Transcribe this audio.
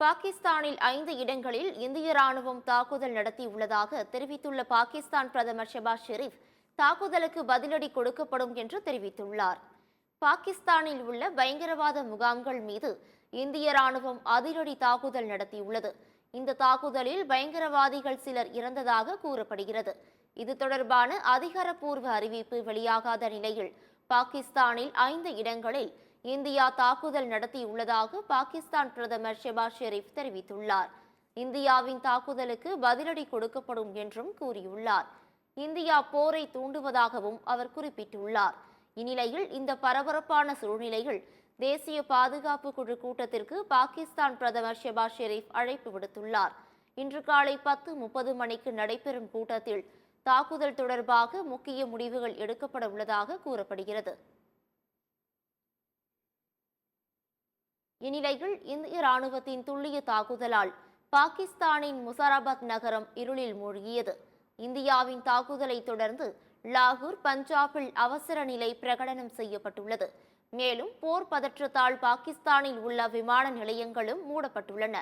பாகிஸ்தானில் 5 இடங்களில் இந்திய ராணுவம் தாக்குதல் நடத்தியுள்ளதாக தெரிவித்துள்ள பாகிஸ்தான் பிரதமர் ஷெபாஸ் ஷெரீப், தாக்குதலுக்கு பதிலடி கொடுக்கப்படும் என்று தெரிவித்துள்ளார். பாகிஸ்தானில் உள்ள பயங்கரவாத முகாம்கள் மீது இந்திய ராணுவம் அதிரடி தாக்குதல் நடத்தியுள்ளது. இந்த தாக்குதலில் பயங்கரவாதிகள் சிலர் இறந்ததாக கூறப்படுகிறது. இது தொடர்பான அதிகாரப்பூர்வ அறிவிப்பு வெளியாகாத நிலையில் பாகிஸ்தானில் 5 இடங்களில் இந்தியா தாக்குதல் நடத்தியுள்ளதாக பாகிஸ்தான் பிரதமர் ஷெபாஸ் ஷெரீப் தெரிவித்துள்ளார். இந்தியாவின் தாக்குதலுக்கு பதிலடி கொடுக்கப்படும் என்றும் கூறியுள்ளார். இந்தியா போரை தூண்டுவதாகவும் அவர் குறிப்பிட்டுள்ளார். இந்நிலையில் இந்த பரபரப்பான சூழ்நிலையில் தேசிய பாதுகாப்பு குழு கூட்டத்திற்கு பாகிஸ்தான் பிரதமர் ஷெபாஸ் ஷெரீப் அழைப்பு விடுத்துள்ளார். இன்று காலை 10:30 மணிக்கு நடைபெறும் கூட்டத்தில் தாக்குதல் தொடர்பாக முக்கிய முடிவுகள் எடுக்கப்பட உள்ளதாக கூறப்படுகிறது. இந்நிலையில் இந்திய ராணுவத்தின் துல்லிய தாக்குதலால் பாகிஸ்தானின் முசாராபாத் நகரம் இருளில் மூழ்கியது. இந்தியாவின் தாக்குதலை தொடர்ந்து லாகூர், பஞ்சாபில் அவசர நிலை பிரகடனம் செய்யப்பட்டுள்ளது. மேலும் போர் பதற்றத்தால் பாகிஸ்தானில் உள்ள விமான நிலையங்களும் மூடப்பட்டுள்ளன.